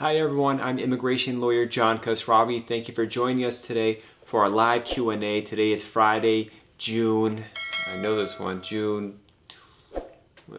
Hi everyone, I'm immigration lawyer John Khosravi. Thank you for joining us today for our live Q&A. Today is Friday, June, I know this one,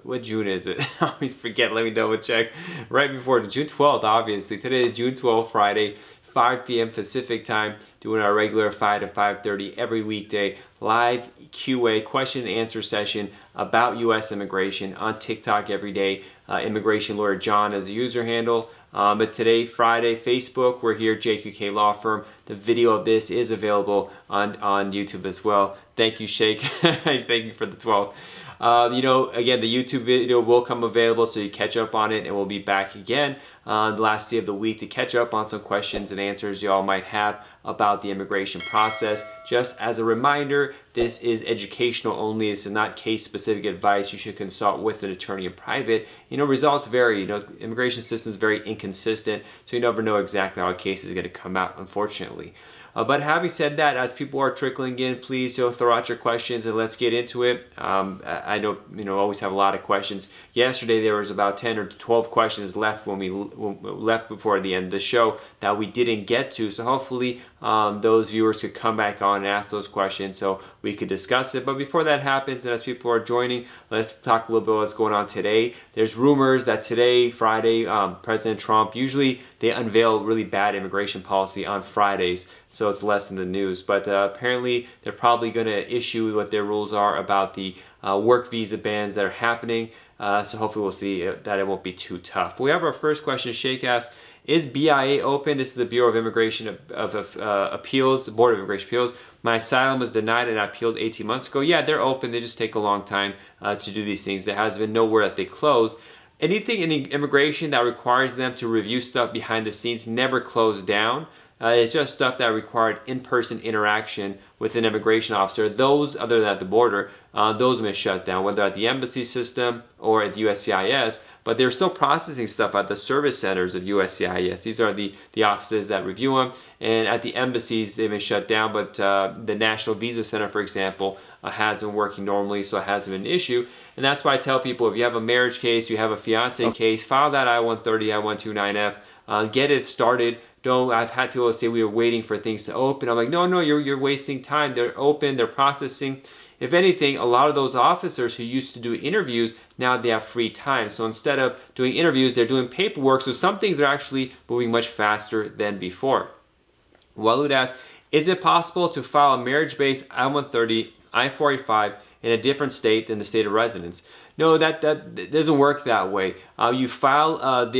what June is it? I always forget, let me double check. Right before June 12th, obviously. Today is June 12th, Friday, 5 p.m. Pacific time, doing our regular 5 to 5:30 every weekday live QA question and answer session about U.S. immigration on TikTok every day. Immigration lawyer John is the user handle. But today, Friday, Facebook, we're here, JQK Law Firm. The video of this is available on YouTube as well. Thank you, Sheikh. Thank you for the 12th. Again, the YouTube video will come available so you catch up on it, and we'll be back again the last day of the week to catch up on some questions and answers y'all might have about the immigration process. Just as a reminder, this is educational only. This is not case-specific advice. You should consult with an attorney in private. Results vary. Immigration system is very inconsistent, so you never know exactly how a case is going to come out, unfortunately. But having said that, as people are trickling in, please throw out your questions and let's get into it. I know always have a lot of questions. Yesterday there was about 10 or 12 questions left when we left before the end of the show that we didn't get to. So hopefully those viewers could come back on and ask those questions so we could discuss it. But before that happens, and as people are joining, let's talk a little bit about what's going on today. There's rumors that today, Friday, President Trump, usually they unveil really bad immigration policy on Fridays, so it's less in the news. But apparently they're probably going to issue what their rules are about the work visa bans that are happening. So hopefully we'll see that it won't be too tough. We have our first question. Sheikh asks, is BIA open? This is the Bureau of Immigration Appeals, the Board of Immigration Appeals. My asylum was denied and I appealed 18 months ago. Yeah, they're open. They just take a long time to do these things. There has been no word that they closed. Anything in immigration that requires them to review stuff behind the scenes never closed down. It's just stuff that required in-person interaction with an immigration officer. Those, other than at the border, those have been shut down, whether at the embassy system or at USCIS. But they're still processing stuff at the service centers of USCIS. These are the offices that review them. And at the embassies, they've been shut down. But the National Visa Center, for example, has been working normally, so it hasn't been an issue. And that's why I tell people, if you have a marriage case, you have a fiance case, file that I-130, I-129F, get it started. I've had people say we were waiting for things to open. I'm like, no, you're wasting time. They're open, they're processing. If anything, a lot of those officers who used to do interviews, now they have free time. So instead of doing interviews, they're doing paperwork. So some things are actually moving much faster than before. Walud asks, is it possible to file a marriage-based I-130, I-485 in a different state than the state of residence? No, that doesn't work that way. You file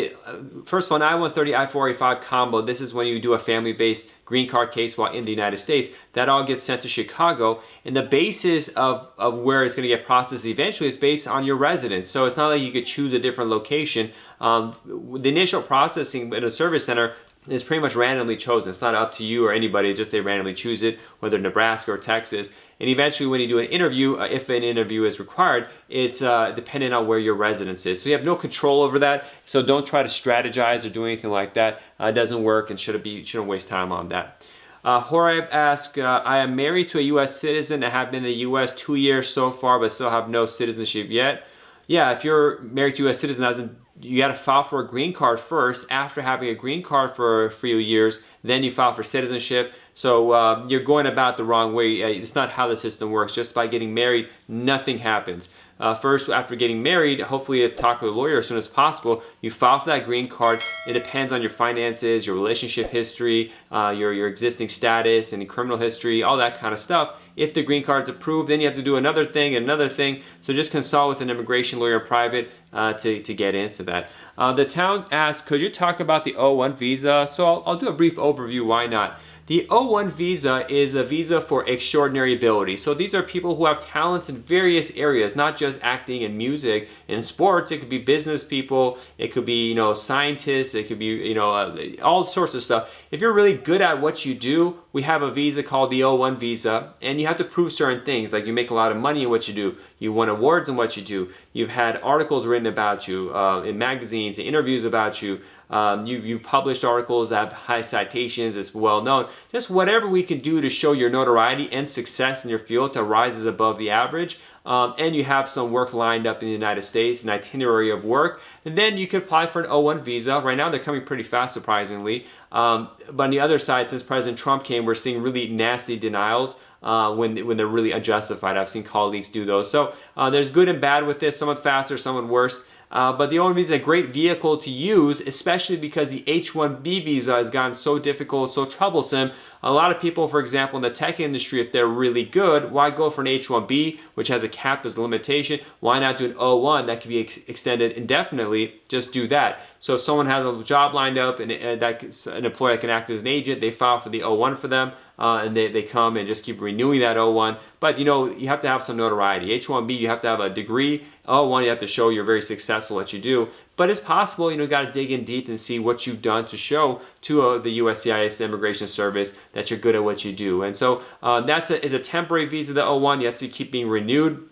first of all, an I-130, I-485 combo. This is when you do a family-based green card case while in the United States. That all gets sent to Chicago, and the basis of where it's going to get processed eventually is based on your residence. So it's not like you could choose a different location. The initial processing in a service center is pretty much randomly chosen. It's not up to you or anybody, just they randomly choose it, whether Nebraska or Texas. And eventually when you do an interview, if an interview is required, it's dependent on where your residence is. So you have no control over that, so don't try to strategize or do anything like that. It doesn't work and shouldn't waste time on that. Horeb asks, I am married to a U.S. citizen and have been in the U.S. 2 years so far but still have no citizenship yet. Yeah, if you're married to a U.S. citizen, you got to file for a green card first. After having a green card for a few years, then you file for citizenship. So you're going about the wrong way. It's not how the system works. Just by getting married, nothing happens. First, after getting married, hopefully talk with a lawyer as soon as possible. You file for that green card. It depends on your finances, your relationship history, your existing status, any criminal history, all that kind of stuff. If the green card's approved, then you have to do another thing. So just consult with an immigration lawyer in private to get into that. The town asks, could you talk about the O1 visa? So I'll do a brief overview, why not? The O1 visa is a visa for extraordinary ability. So these are people who have talents in various areas, not just acting and music and sports. It could be business people, it could be scientists, it could be all sorts of stuff. If you're really good at what you do, we have a visa called the O1 visa, and you have to prove certain things, like you make a lot of money in what you do, You won awards in what you do. You've had articles written about you in magazines, interviews about you. You've published articles that have high citations, it's well known. Just whatever we can do to show your notoriety and success in your field to rise above the average. And you have some work lined up in the United States, an itinerary of work, and then you could apply for an O1 visa. Right now they're coming pretty fast, surprisingly. But on the other side, since President Trump came, we're seeing really nasty denials when they're really unjustified. I've seen colleagues do those. So there's good and bad with this, somewhat faster, somewhat worse. But the O1 visa is a great vehicle to use, especially because the H-1B visa has gotten so difficult, so troublesome. A lot of people, for example, in the tech industry, if they're really good, why go for an H-1B, which has a cap as a limitation? Why not do an O1 that can be extended indefinitely? Just do that. So if someone has a job lined up and an employer that can act as an agent, they file for the O1 for them, and they come and just keep renewing that O1. But you have to have some notoriety. H-1B, you have to have a degree. O1, you have to show you're very successful at what you do. But it's possible, you got to dig in deep and see what you've done to show to the USCIS, the Immigration Service, that you're good at what you do. And so it's a temporary visa, the O1. You have to keep being renewed.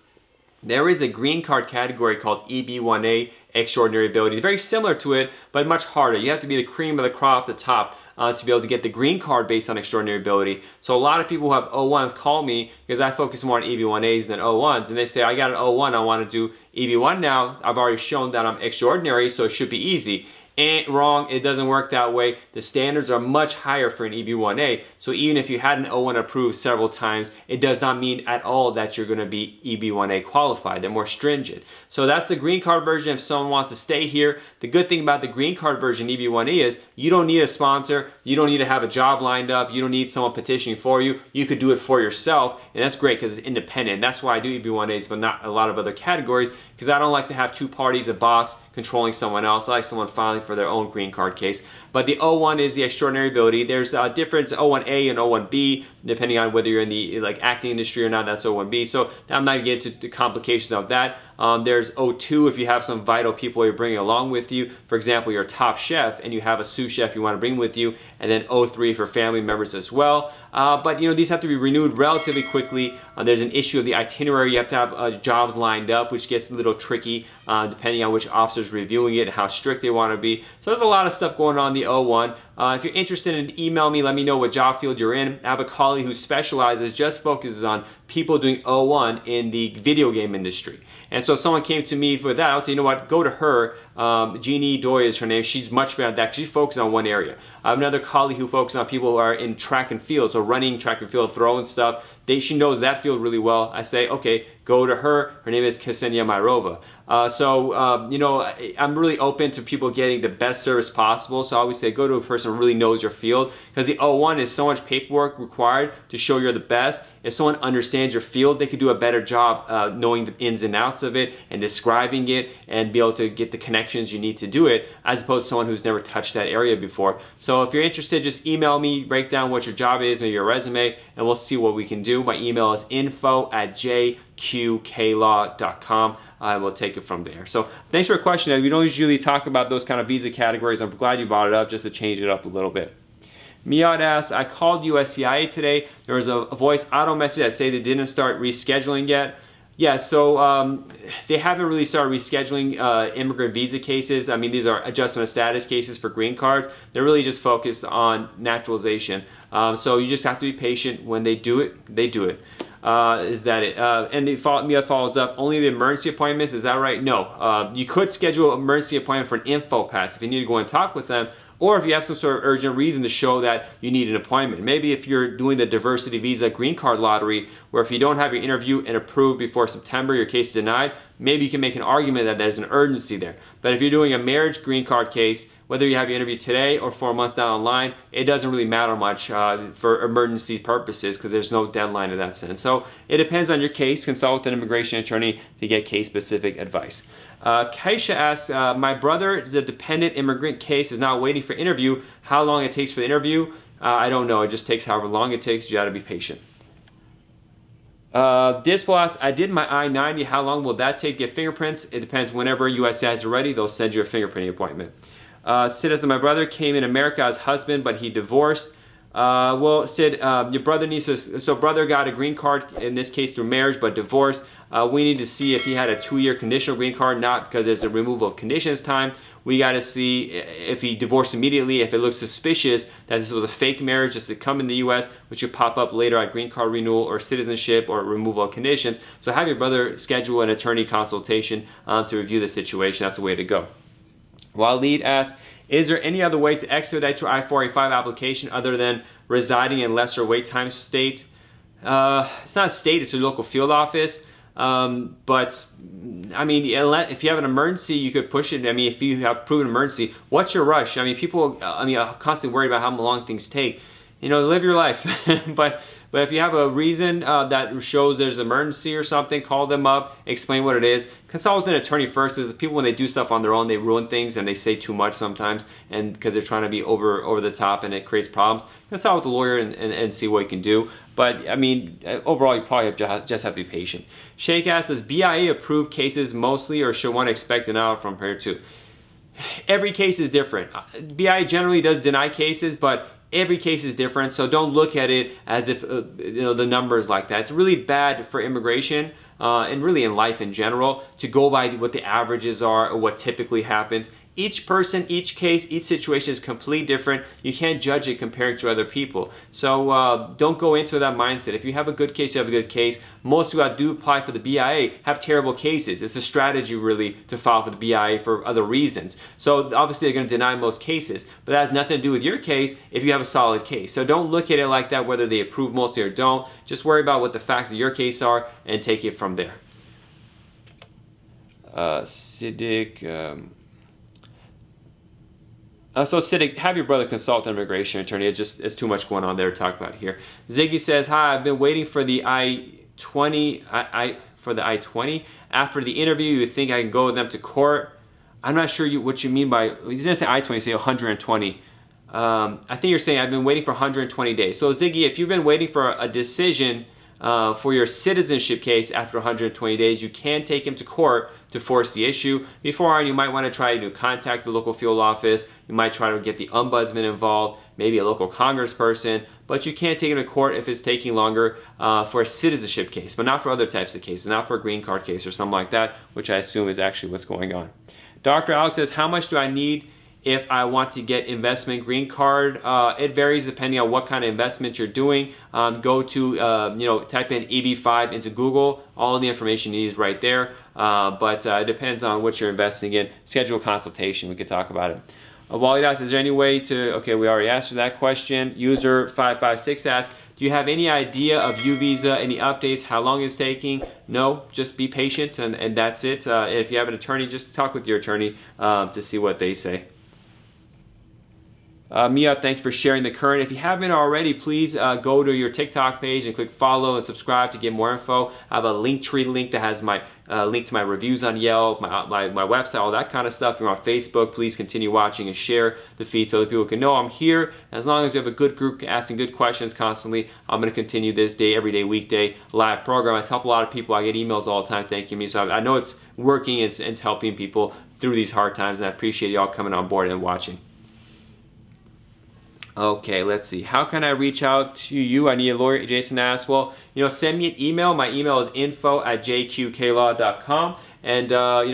There is a green card category called EB1A, extraordinary ability. Very similar to it, but much harder. You have to be the cream of the crop at the top to be able to get the green card based on extraordinary ability. So a lot of people who have O1s call me because I focus more on EB1As than O1s, and they say, I got an O1, I want to do EB1 now. I've already shown that I'm extraordinary, so it should be easy. And wrong, it doesn't work that way. The standards are much higher for an EB1A. So even if you had an O1 approved several times, it does not mean at all that you're going to be EB1A qualified. They're more stringent. So that's the green card version if someone wants to stay here. The good thing about the green card version EB1A is you don't need a sponsor. You don't need to have a job lined up. You don't need someone petitioning for you. You could do it for yourself. And that's great because it's independent. That's why I do EB1As, but not a lot of other categories, because I don't like to have two parties, a boss controlling someone else. I like someone filing for their own green card case. But the O1 is the extraordinary ability. There's a difference, O1A and O1B, depending on whether you're in the acting industry or not. That's O1B. So I'm not getting into the complications of that. There's O2 if you have some vital people you're bringing along with you. For example, you're a top chef and you have a sous chef you want to bring with you. And then O3 for family members as well. But these have to be renewed relatively quickly. There's an issue of the itinerary. You have to have jobs lined up, which gets a little tricky depending on which officer's reviewing it and how strict they want to be. So there's a lot of stuff going on in the O1. If you're interested in email me, let me know what job field you're in. I have a colleague who specializes, just focuses on people doing O1 in the video game industry. And so if someone came to me for that, I would say, you know what, go to her. Jeannie Doy is her name. She's much better at that. She focuses on one area. I have another colleague who focuses on people who are in track and field, so running, track and field, throwing stuff. She knows that field really well. I say, okay, go to her. Her name is Ksenia Mairova. I'm really open to people getting the best service possible. So I always say, go to a person who really knows your field, because the O1 is so much paperwork required to show you're the best. If someone understands your field, they could do a better job knowing the ins and outs of it and describing it and be able to get the connections you need to do it, as opposed to someone who's never touched that area before. So if you're interested, just email me, break down what your job is, maybe your resume, and we'll see what we can do. My email is info@jqqlaw.com. And we'll take it from there. So thanks for your question. We don't usually talk about those kind of visa categories. I'm glad you brought it up just to change it up a little bit. Miad asks, I called USCIS today. There was a voice auto message that said they didn't start rescheduling yet. Yeah, so they haven't really started rescheduling immigrant visa cases. I mean, these are adjustment of status cases for green cards. They're really just focused on naturalization. So you just have to be patient. When they do it, they do it. Is that it? And Mia follows up, only the emergency appointments, is that right? No. You could schedule an emergency appointment for an info pass if you need to go and talk with them, or if you have some sort of urgent reason to show that you need an appointment. Maybe if you're doing the diversity visa green card lottery, where if you don't have your interview and approved before September, your case is denied, maybe you can make an argument that there's an urgency there. But if you're doing a marriage green card case, whether you have your interview today or 4 months down the line, it doesn't really matter much for emergency purposes, because there's no deadline in that sense. So it depends on your case. Consult with an immigration attorney to get case-specific advice. Kaisha asks, my brother is a dependent immigrant case, is now waiting for interview. How long it takes for the interview? I don't know. It just takes however long it takes. You got to be patient. Dispo asks, I did my I-90. How long will that take to get fingerprints? It depends. Whenever USCIS is ready, they'll send you a fingerprinting appointment. Citizen, my brother came in America as husband, but he divorced. Well, Sid, your brother needs to, so brother got a green card, in this case through marriage, but divorced. We need to see if he had a 2-year conditional green card, not because there's a removal of conditions time. We got to see if he divorced immediately, if it looks suspicious that this was a fake marriage just to come in the U.S., which would pop up later at green card renewal or citizenship or removal of conditions. So have your brother schedule an attorney consultation to review the situation. That's the way to go. Waleed asks, is there any other way to expedite your I-485 application other than residing in lesser wait time state? It's not a state, it's a local field office. But I mean, if you have an emergency, you could push it. I mean, if you have proven emergency, what's your rush? I mean, people, are constantly worried about how long things take. Live your life. But if you have a reason that shows there's an emergency or something, call them up, explain what it is. Consult with an attorney first, because people, when they do stuff on their own, they ruin things and they say too much sometimes, and because they're trying to be over the top and it creates problems. Consult with the lawyer and see what you can do. But I mean, overall, you probably just have to be patient. Sheikh asks, does BIA approve cases mostly, or should one expect an out from prior to? Every case is different. BIA generally does deny cases, but every case is different, so don't look at it as if the numbers like that. It's really bad for immigration and really in life in general to go by what the averages are or what typically happens. Each person, each case, each situation is completely different. You can't judge it comparing to other people. So don't go into that mindset. If you have a good case, you have a good case. Most who do apply for the BIA have terrible cases. It's a strategy really to file for the BIA for other reasons. So obviously they're going to deny most cases, but that has nothing to do with your case if you have a solid case. So don't look at it like that, whether they approve mostly or don't. Just worry about what the facts of your case are and take it from there. Siddiq... So Siddiq, have your brother consult an immigration attorney. It's too much going on there to talk about here. Ziggy says, hi, I've been waiting for the I-20. After the interview, you think I can go with them to court? I'm not sure what you mean by, you didn't say I-20, say 120. I think you're saying I've been waiting for 120 days. So Ziggy, if you've been waiting for a decision for your citizenship case after 120 days, you can take him to court to force the issue. Before, you might want to try to contact the local field office. You might try to get the ombudsman involved, maybe a local congressperson, but you can't take him to court if it's taking longer for a citizenship case, but not for other types of cases, not for a green card case or something like that, which I assume is actually what's going on. Dr. Alex says, how much do I need if I want to get investment green card? It varies depending on what kind of investment you're doing. Go to, type in EB5 into Google. All the information you need is right there. But it depends on what you're investing in. Schedule a consultation. We could talk about it. Wally asks, is there any way to, okay, we already answered that question. User 556 asks, do you have any idea of U visa, any updates, how long it's taking? No, just be patient and that's it. If you have an attorney, just talk with your attorney to see what they say. Mia, thank you for sharing the current. If you haven't already, please go to your TikTok page and click follow and subscribe to get more info. I have a Linktree link that has my link to my reviews on Yelp, my website, all that kind of stuff. If you're on Facebook, please continue watching and share the feed so that people can know I'm here. As long as we have a good group asking good questions constantly, I'm going to continue this every day, weekday live program. It's helped a lot of people. I get emails all the time thanking me. So I know it's working. It's helping people through these hard times, and I appreciate y'all coming on board and watching. Okay, let's see. How can I reach out to you? I need a lawyer. Jason asks, well, send me an email. My email is info@jqqlaw.com. And,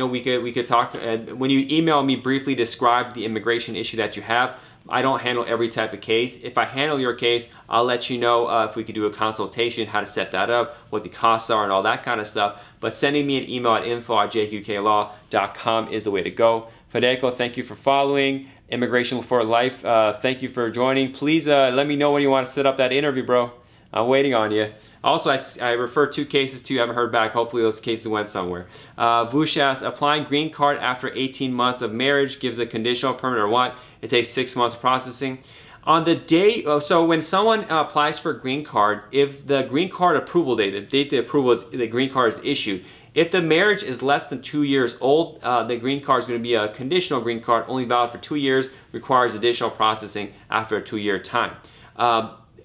we could talk. And when you email me, briefly describe the immigration issue that you have. I don't handle every type of case. If I handle your case, I'll let you know if we could do a consultation, how to set that up, what the costs are, and all that kind of stuff. But sending me an email at info@jqqlaw.com is the way to go. Federico, thank you for following. Immigration for Life, thank you for joining. Please let me know when you want to set up that interview, bro. I'm waiting on you. Also, I referred 2 cases to you. I haven't heard back. Hopefully those cases went somewhere. Vush asks, applying green card after 18 months of marriage gives a conditional permanent or what? It takes 6 months processing. On the day, so when someone applies for a green card, if the green card approval date, the date the approval is, the green card is issued, if the marriage is less than 2 years old, the green card is going to be a conditional green card, only valid for 2 years, requires additional processing after a 2-year time.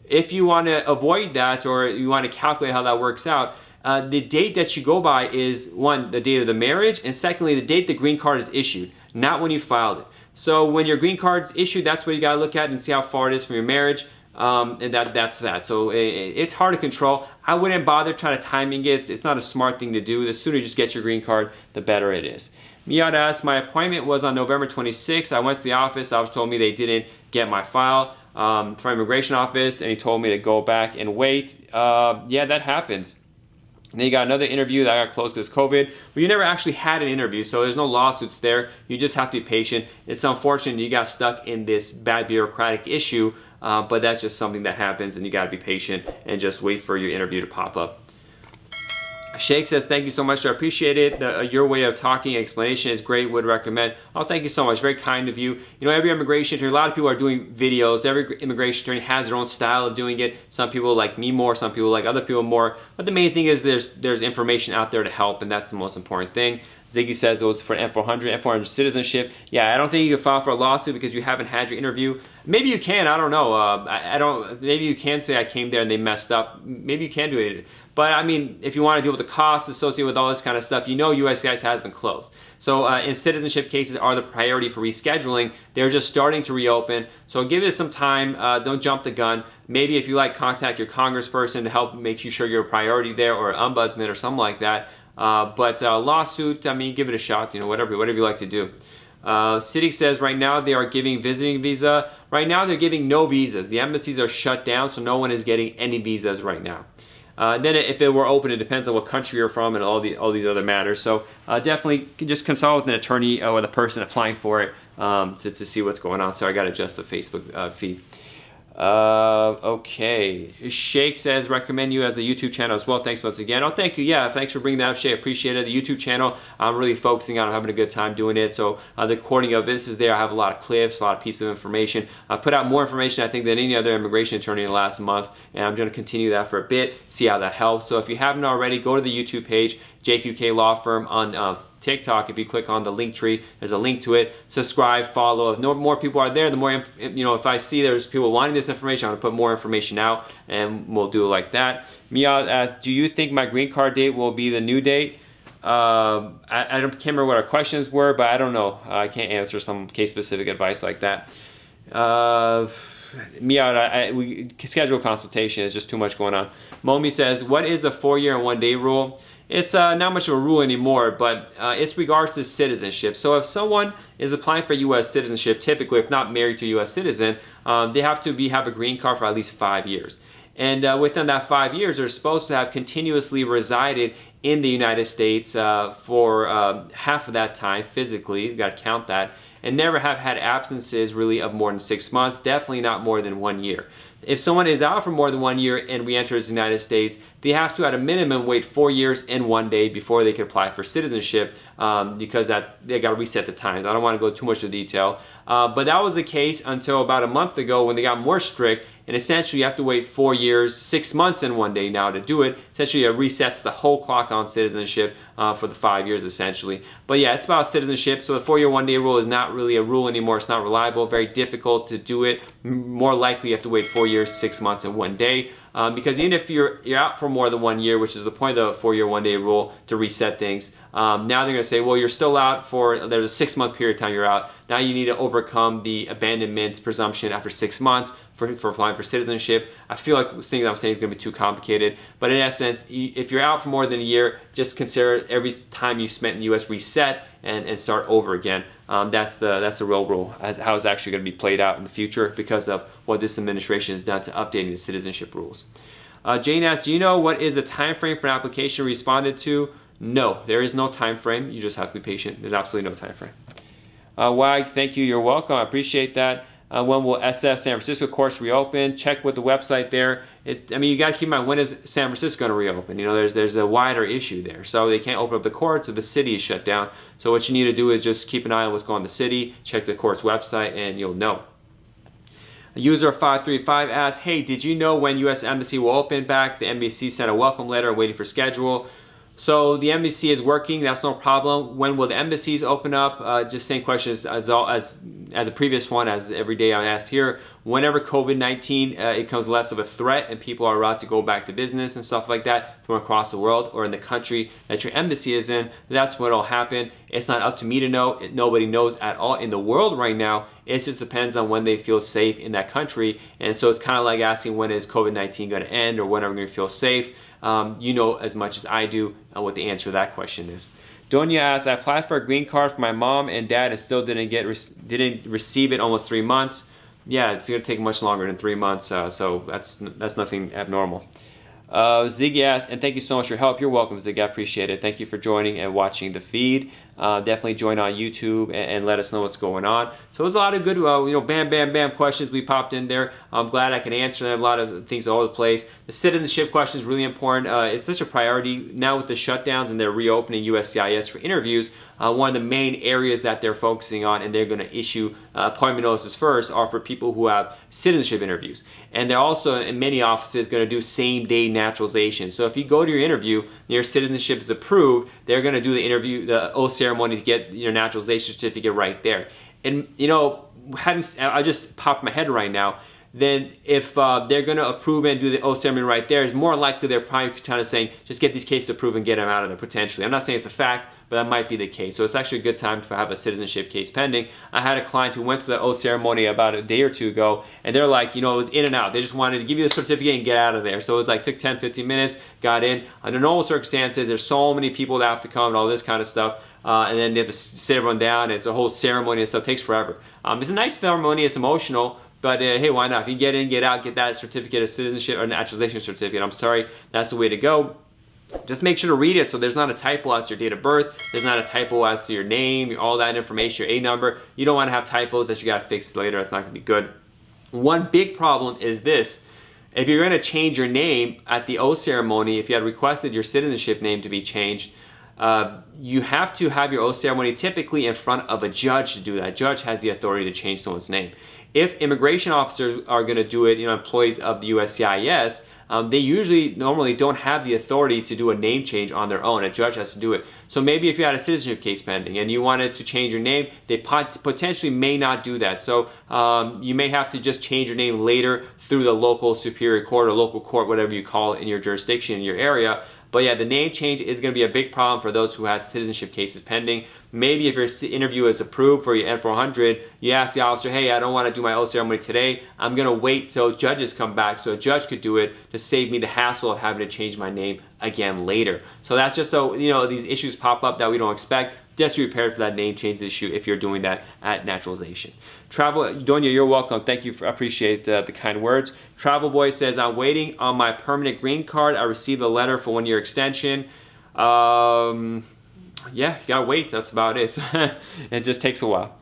If you want to avoid that, or you want to calculate how that works out, the date that you go by is, 1, the date of the marriage, and secondly, the date the green card is issued, not when you filed it. So when your green card is issued, that's what you got to look at and see how far it is from your marriage. And that's that. So it's hard to control. I wouldn't bother trying to timing it. It's not a smart thing to do. The sooner you just get your green card, the better it is. Miad asks, my appointment was on November 26th. I went to the office. I was told me they didn't get my file from immigration office, and he told me to go back and wait. Yeah, that happens. And then you got another interview that got closed because of COVID. But you never actually had an interview, so there's no lawsuits there. You just have to be patient. It's unfortunate you got stuck in this bad bureaucratic issue, but that's just something that happens, and you got to be patient and just wait for your interview to pop up. Shake says, thank you so much, I appreciate it. Your way of talking, explanation is great, would recommend. Oh, thank you so much, very kind of you. You know, every immigration attorney, a lot of people are doing videos. Every immigration attorney has their own style of doing it. Some people like me more, some people like other people more. But the main thing is there's information out there to help, and that's the most important thing. Ziggy says it was for F400 citizenship. Yeah, I don't think you can file for a lawsuit because you haven't had your interview. Maybe you can, I don't know. I don't. Maybe you can say I came there and they messed up. Maybe you can do it. But I mean, if you want to deal with the costs associated with all this kind of stuff, you know USCIS has been closed. So in citizenship cases are the priority for rescheduling. They're just starting to reopen. So give it some time. Don't jump the gun. Maybe if you like, contact your congressperson to help make sure you're a priority there, or an ombudsman or something like that. But lawsuit, I mean, give it a shot. You know, whatever you like to do. City says right now they are giving visiting visa. Right now they're giving no visas. The embassies are shut down, so no one is getting any visas right now. Then if it were open, it depends on what country you're from and all these other matters. So definitely just consult with an attorney or the person applying for it to see what's going on. So I got to adjust the Facebook feed. Okay. Shake says, recommend you as a YouTube channel as well. Thanks once again. Oh, thank you. Yeah, thanks for bringing that up, Shay. Appreciate it. The YouTube channel, I'm really focusing on having a good time doing it. So the recording of this is there. I have a lot of clips, a lot of pieces of information. I put out more information, I think, than any other immigration attorney in the last month. And I'm going to continue that for a bit, see how that helps. So if you haven't already, go to the YouTube page, JQK Law Firm on TikTok. If you click on the link tree, there's a link to it. Subscribe, follow. If no more people are there, the more, you know, if I see there's people wanting this information, I'm gonna put more information out, and we'll do it like that. Mia asks, do you think my green card date will be the new date? I can't remember what our questions were, but I don't know. I can't answer some case-specific advice like that. Mia, we schedule a consultation. It's just too much going on. Momi says, what is the 4-year and 1-day rule? It's not much of a rule anymore, but it's regards to citizenship. So if someone is applying for U.S. citizenship, typically if not married to a U.S. citizen, they have to have a green card for at least 5 years. And within that 5 years, they're supposed to have continuously resided in the United States for half of that time physically. You've got to count that. And never have had absences really of more than 6 months, definitely not more than 1 year. If someone is out for more than 1 year and re-enters the United States, they have to at a minimum wait 4 years and 1 day before they can apply for citizenship, because they got to reset the times. I don't want to go too much into detail, but that was the case until about a month ago when they got more strict, and essentially you have to wait 4 years, 6 months and 1 day now to do it. Essentially it resets the whole clock on citizenship for the 5 years essentially. But yeah, it's about citizenship, so the 4-year 1 day rule is not really a rule anymore. It's not reliable, very difficult to do it. More likely you have to wait 4 years, 6 months and 1 day. Because even if you're out for more than 1 year, which is the point of the 4-year 1 day rule to reset things, now they're going to say, well, you're still out for, there's a 6-month period of time you're out. Now you need to overcome the abandonment presumption after 6 months for applying for citizenship. I feel like the thing that I'm saying is going to be too complicated. But in essence, if you're out for more than a year, just consider every time you spent in the U.S. reset and start over again. That's the real rule, as how it's actually going to be played out in the future because of what this administration has done to updating the citizenship rules. Jane asks, do you know what is the time frame for an application responded to? No, there is no time frame. You just have to be patient. There's absolutely no time frame. Wag, thank you. You're welcome. I appreciate that. When will SF San Francisco courts reopen? Check with the website there. I mean, you got to keep in mind, when is San Francisco going to reopen? You know, there's a wider issue there. So they can't open up the courts if the city is shut down. So what you need to do is just keep an eye on what's going on in the city, check the court's website, and you'll know. User 535 asks, hey, did you know when U.S. Embassy will open back? The embassy sent a welcome letter waiting for schedule. So the embassy is working, that's no problem. When will the embassies open up? Just same questions as the previous one, as every day I ask here. Whenever COVID-19 becomes less of a threat and people are allowed to go back to business and stuff like that from across the world or in the country that your embassy is in, that's when it'll happen. It's not up to me to know. Nobody knows at all in the world right now. It just depends on when they feel safe in that country. And so it's kind of like asking, when is COVID-19 going to end, or when are we going to feel safe? You know as much as I do what the answer to that question is. Donia asks, I applied for a green card for my mom and dad and still didn't receive it almost 3 months. Yeah, it's going to take much longer than 3 months, so that's nothing abnormal. Ziggy asks, and thank you so much for your help. You're welcome, Ziggy. I appreciate it. Thank you for joining and watching the feed. Definitely join on YouTube and let us know what's going on. So there's a lot of good, bam questions we popped in there. I'm glad I can answer them. A lot of things all over the place. The citizenship question is really important. It's such a priority now with the shutdowns and they're reopening USCIS for interviews. One of the main areas that they're focusing on and they're going to issue appointment notices first are for people who have citizenship interviews. And they're also, in many offices, going to do same-day naturalization. So if you go to your interview, your citizenship is approved, they're going to do the interview, the oath ceremony to get your naturalization certificate right there. And, I just popped my head right now. Then if they're going to approve and do the oath ceremony right there, it's more likely they're probably kind of saying, just get these cases approved and get them out of there, potentially. I'm not saying it's a fact, but that might be the case. So it's actually a good time to have a citizenship case pending. I had a client who went to the oath ceremony about a day or two ago, and they're like, it was in and out. They just wanted to give you the certificate and get out of there. So it was like, took 10, 15 minutes, got in. Under normal circumstances, there's so many people that have to come and all this kind of stuff. And then they have to sit everyone down, and it's a whole ceremony and stuff. It takes forever. It's a nice ceremony, it's emotional, but hey, why not? If you get in, get out, get that certificate of citizenship or naturalization certificate, I'm sorry, that's the way to go. Just make sure to read it so there's not a typo as to your date of birth, there's not a typo as to your name, all that information, your A number. You don't want to have typos that you got to fix later. That's not going to be good. One big problem is this. If you're going to change your name at the oath ceremony, if you had requested your citizenship name to be changed, you have to have your oath ceremony typically in front of a judge to do that. A judge has the authority to change someone's name. If immigration officers are going to do it, employees of the USCIS, they normally don't have the authority to do a name change on their own. A judge has to do it. So maybe if you had a citizenship case pending and you wanted to change your name, they potentially may not do that. So you may have to just change your name later through the local superior court or local court, whatever you call it in your jurisdiction, in your area. But yeah, the name change is going to be a big problem for those who have citizenship cases pending. Maybe if your interview is approved for your N400, you ask the officer, hey, I don't want to do my oath ceremony today. I'm going to wait till judges come back so a judge could do it to save me the hassle of having to change my name again later. So that's just so, these issues pop up that we don't expect. Just be prepared for that name change issue if you're doing that at naturalization. Donia, you're welcome. Thank you. I appreciate the kind words. Travel Boy says, I'm waiting on my permanent green card. I received a letter for 1 year extension. Yeah, you gotta wait. That's about it. It just takes a while.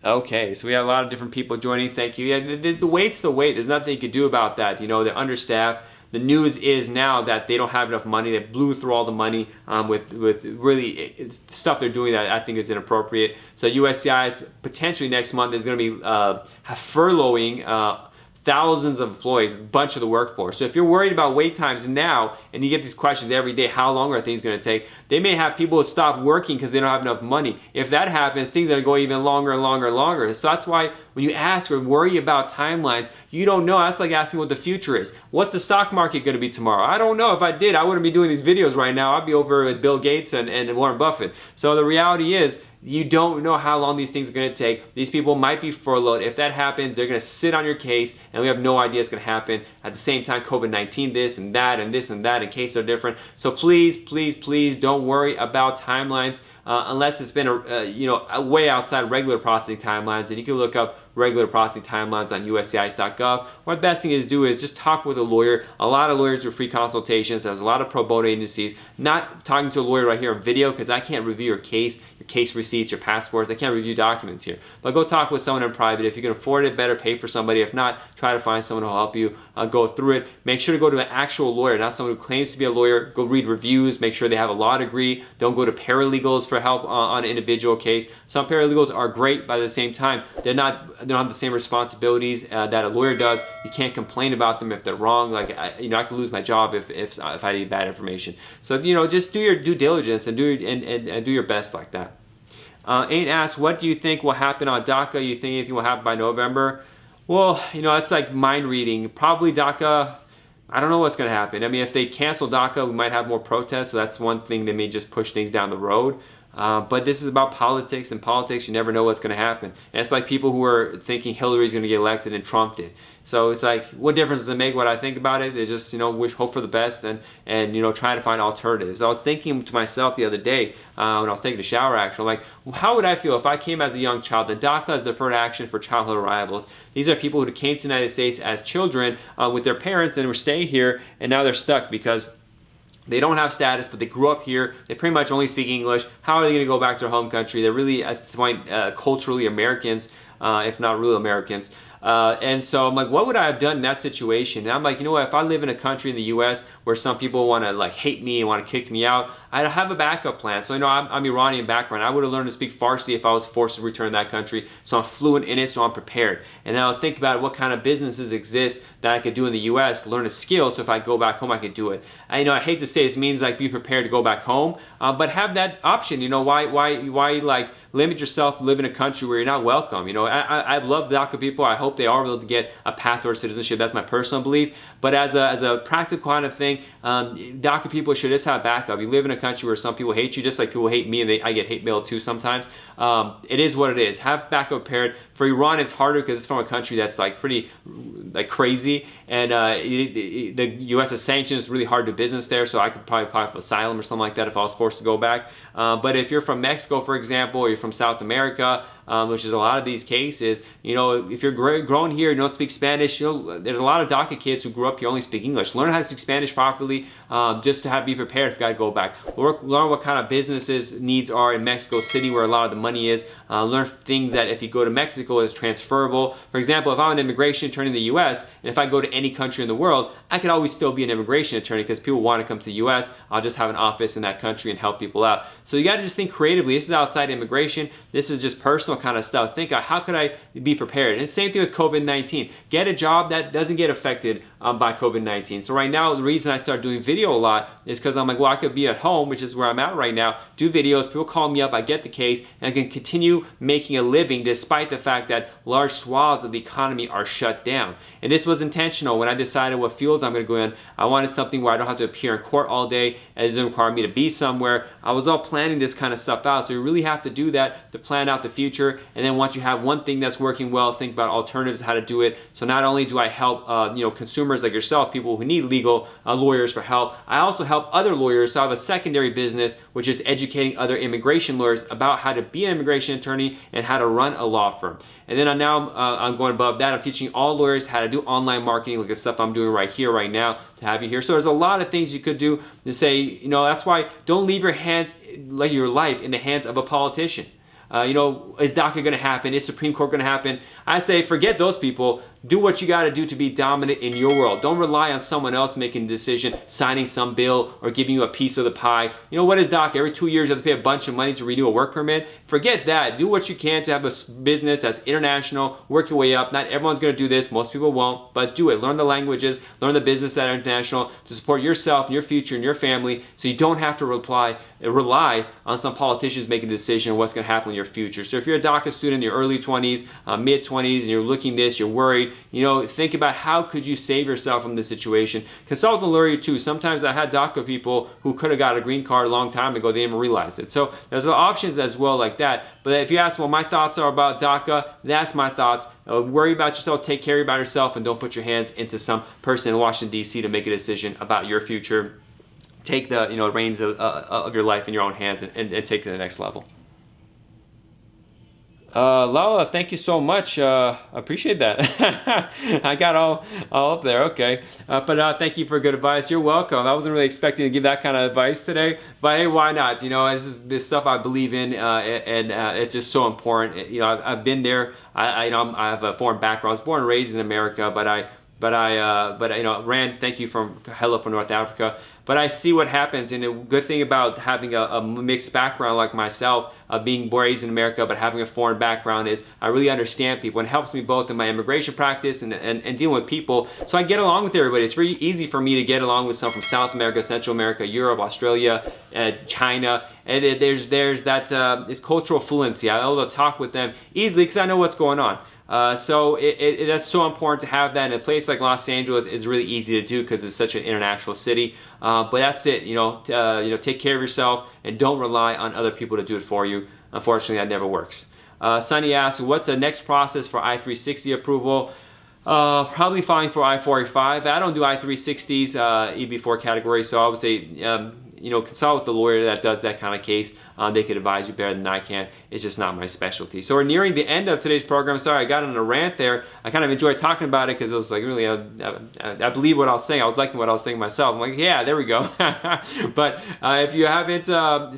Okay, so we have a lot of different people joining. Thank you. Yeah, the wait's the wait. There's nothing you can do about that. They're understaffed. The news is now that they don't have enough money. They blew through all the money with really stuff they're doing that I think is inappropriate. So USCIS potentially next month is going to be furloughing thousands of employees, a bunch of the workforce. So if you're worried about wait times now, and you get these questions every day, how long are things going to take? They may have people stop working because they don't have enough money. If that happens, things are going to go even longer and longer and longer. So that's why when you ask or worry about timelines, you don't know. That's like asking what the future is. What's the stock market going to be tomorrow? I don't know. If I did, I wouldn't be doing these videos right now. I'd be over with Bill Gates and Warren Buffett. So the reality is, you don't know how long these things are going to take. These people might be furloughed. If that happens, they're going to sit on your case, and we have no idea it's going to happen. At the same time, COVID-19, this and that, and this and that, and cases are different. So please, please, please don't worry about timelines unless it's been way outside regular processing timelines. And you can look up regular processing timelines on USCIS.gov. What the best thing is to do is just talk with a lawyer. A lot of lawyers do free consultations. There's a lot of pro bono agencies. Not talking to a lawyer right here on video because I can't review your case receipts, your passports. I can't review documents here. But go talk with someone in private. If you can afford it, better pay for somebody. If not, try to find someone who will help you go through it. Make sure to go to an actual lawyer, not someone who claims to be a lawyer. Go read reviews. Make sure they have a law degree. Don't go to paralegals for help on an individual case. Some paralegals are great, but at the same time, they're not don't have the same responsibilities that a lawyer does. You can't complain about them if they're wrong. Like, I could lose my job if I need bad information. So, just do your due diligence and do your best like that. Ain't asked, what do you think will happen on DACA? You think anything will happen by November? Well, it's like mind reading. Probably DACA, I don't know what's going to happen. I mean, if they cancel DACA, we might have more protests. So that's one thing that may just push things down the road. But this is about politics, and politics, you never know what's going to happen. And it's like people who are thinking Hillary's going to get elected and Trump did. So it's like, what difference does it make what I think about it? They just, hope for the best and try to find alternatives. I was thinking to myself the other day when I was taking a shower, actually, like, how would I feel if I came as a young child? The DACA is deferred action for childhood arrivals. These are people who came to the United States as children with their parents and were staying here, and now they're stuck because they don't have status, but they grew up here. They pretty much only speak English. How are they going to go back to their home country? They're really, at this point, culturally Americans, if not real Americans. And so I'm like, what would I have done in that situation? And I'm like, what, if I live in a country in the US where some people want to like hate me and want to kick me out, I'd have a backup plan. So I'm Iranian background. I would have learned to speak Farsi if I was forced to return to that country. So I'm fluent in it, so I'm prepared. And now think about what kind of businesses exist that I could do in the US, learn a skill, so if I go back home, I could do it. I hate to say this means like be prepared to go back home, but have that option. Why like limit yourself to live in a country where you're not welcome? I love DACA people. I hope they are able to get a path towards citizenship. That's my personal belief. But as a practical kind of thing, DACA people should just have backup. You live in a country where some people hate you, just like people hate me, and I get hate mail too sometimes. It is what it is. Have backup prepared. For Iran, it's harder because it's from a country that's like pretty crazy, and the U.S. has sanctions. It's really hard to do business there, so I could probably apply for asylum or something like that if I was forced to go back. But if you're from Mexico, for example, or you're from South America, which is a lot of these cases, if you're grown here, you don't speak Spanish, there's a lot of DACA kids who grew up here only speak English. Learn how to speak Spanish properly, just to be prepared if you got to go back. Learn what kind of businesses needs are in Mexico City, where a lot of the money is. Learn things that if you go to Mexico is transferable. For example, if I'm an immigration attorney in the U.S., and if I go to any country in the world, I could always still be an immigration attorney because people want to come to the U.S. I'll just have an office in that country and help people out. So you got to just think creatively. This is outside immigration. This is just personal kind of stuff. Think, how could I be prepared? And same thing with COVID-19. Get a job that doesn't get affected by COVID-19. So right now, the reason I started doing video a lot is because I'm like, well, I could be at home, which is where I'm at right now, do videos, people call me up, I get the case, and I can continue making a living despite the fact that large swaths of the economy are shut down. And this was intentional. When I decided what fields I'm going to go in, I wanted something where I don't have to appear in court all day, and it doesn't require me to be somewhere. I was all planning this kind of stuff out, so you really have to do that to plan out the future. And then once you have one thing that's working well, think about alternatives, how to do it. So not only do I help consumers like yourself, people who need legal lawyers for help, I also help other lawyers. So I have a secondary business, which is educating other immigration lawyers about how to be an immigration attorney and how to run a law firm. And then I'm going above that. I'm teaching all lawyers how to do online marketing, like the stuff I'm doing right here, right now, to have you here. So there's a lot of things you could do to say, that's why don't leave your hands, like your life, in the hands of a politician. Is DACA going to happen? Is Supreme Court going to happen? I say forget those people. Do what you got to do to be dominant in your world. Don't rely on someone else making a decision, signing some bill, or giving you a piece of the pie. What is DACA? Every 2 years you have to pay a bunch of money to renew a work permit. Forget that. Do what you can to have a business that's international. Work your way up. Not everyone's going to do this. Most people won't, but do it. Learn the languages. Learn the business that are international to support yourself and your future and your family, so you don't have to rely on some politicians making a decision on what's going to happen in your future. So if you're a DACA student in your early 20s, mid-20s, and you're looking this, you're worried, think about how could you save yourself from this situation. Consult a lawyer too. Sometimes I had DACA people who could have got a green card a long time ago. They didn't even realize it. So there's options as well like that. But if you ask, well, my thoughts are about DACA, that's my thoughts. Worry about yourself, take care about yourself, and don't put your hands into some person in Washington, D.C. to make a decision about your future. Take the reins of your life in your own hands and take it to the next level. Lala, thank you so much. I appreciate that. I got all up there. Okay. But thank you for good advice. You're welcome. I wasn't really expecting to give that kind of advice today, but hey, why not? This stuff I believe in, and it's just so important. I've been there. I have a foreign background. I was born and raised in America, but I But you know, Rand, thank you from hello from North Africa. But I see what happens, and the good thing about having a mixed background like myself, being raised in America but having a foreign background, is I really understand people, and it helps me both in my immigration practice and dealing with people. So I get along with everybody. It's really easy for me to get along with some from South America, Central America, Europe, Australia, China, and there's that it's cultural fluency. I'm able to talk with them easily because I know what's going on. So that's so important to have that in a place like Los Angeles. It's really easy to do because it's such an international city. But that's it. You know, take care of yourself and don't rely on other people to do it for you. Unfortunately, that never works. Sunny asks, what's the next process for I-360 approval? Probably filing for I-485. I don't do I-360s, EB4 category, so I would say, you know, consult with the lawyer that does that kind of case. They could advise you better than I can. It's just not my specialty. So we're nearing the end of today's program. Sorry, I got on a rant there. I kind of enjoyed talking about it because it was like really, I believe what I was saying. I was liking what I was saying myself. I'm like, yeah, there we go. But if you haven't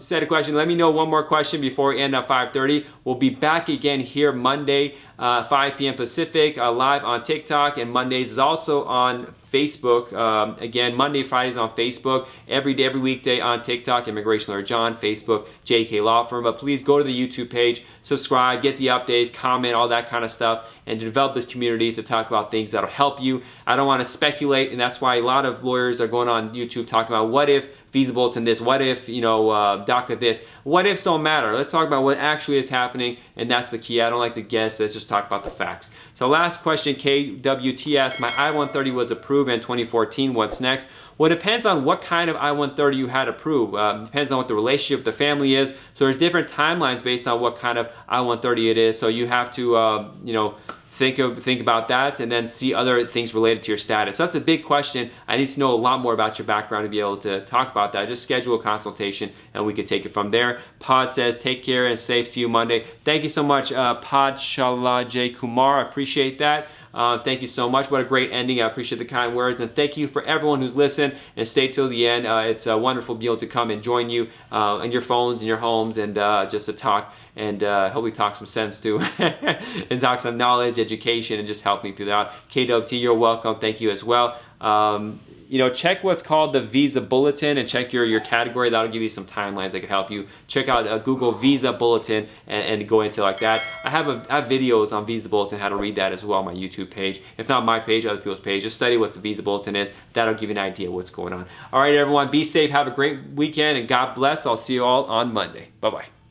said a question, let me know one more question before we end at 5:30. We'll be back again here Monday, 5 p.m. Pacific, live on TikTok, and Mondays is also on Facebook. Again, Monday, Fridays on Facebook, every day, every weekday on TikTok, Immigration Lawyer John, Facebook, JK Law Firm. But please go to the YouTube page, subscribe, get the updates, comment, all that kind of stuff, and to develop this community to talk about things that'll help you. I don't want to speculate, and that's why a lot of lawyers are going on YouTube talking about what if visa bulletin this, what if, you know, DACA this. What ifs don't matter. Let's talk about what actually is happening, and that's the key. I don't like to guess. Let's just talk about the facts. So last question, KWTS, my I-130 was approved in 2014. What's next? Well, it depends on what kind of I-130 you had approved. Depends on what the relationship with the family is. So there's different timelines based on what kind of I-130 it is. So you have to, you know, think about that and then see other things related to your status. So that's a big question. I need to know a lot more about your background to be able to talk about that. Just schedule a consultation and we can take it from there. Pod says, take care and safe. See you Monday. Thank you so much, Pod Shala J. Kumar. I appreciate that. Thank you so much. What a great ending. I appreciate the kind words. And thank you for everyone who's listened and stayed till the end. It's wonderful to be able to come and join you on your phones and your homes and just to talk and hopefully talk some sense too and talk some knowledge, education, and just help me through that. KWT, you're welcome. Thank you as well. You know, check what's called the visa bulletin and check your category. That'll give you some timelines that could help you. Check out Google visa bulletin and go into like that. I have videos on visa bulletin, how to read that as well on my YouTube page. If not my page, other people's page. Just study what the visa bulletin is. That'll give you an idea of what's going on. All right, everyone, be safe. Have a great weekend and God bless. I'll see you all on Monday. Bye-bye.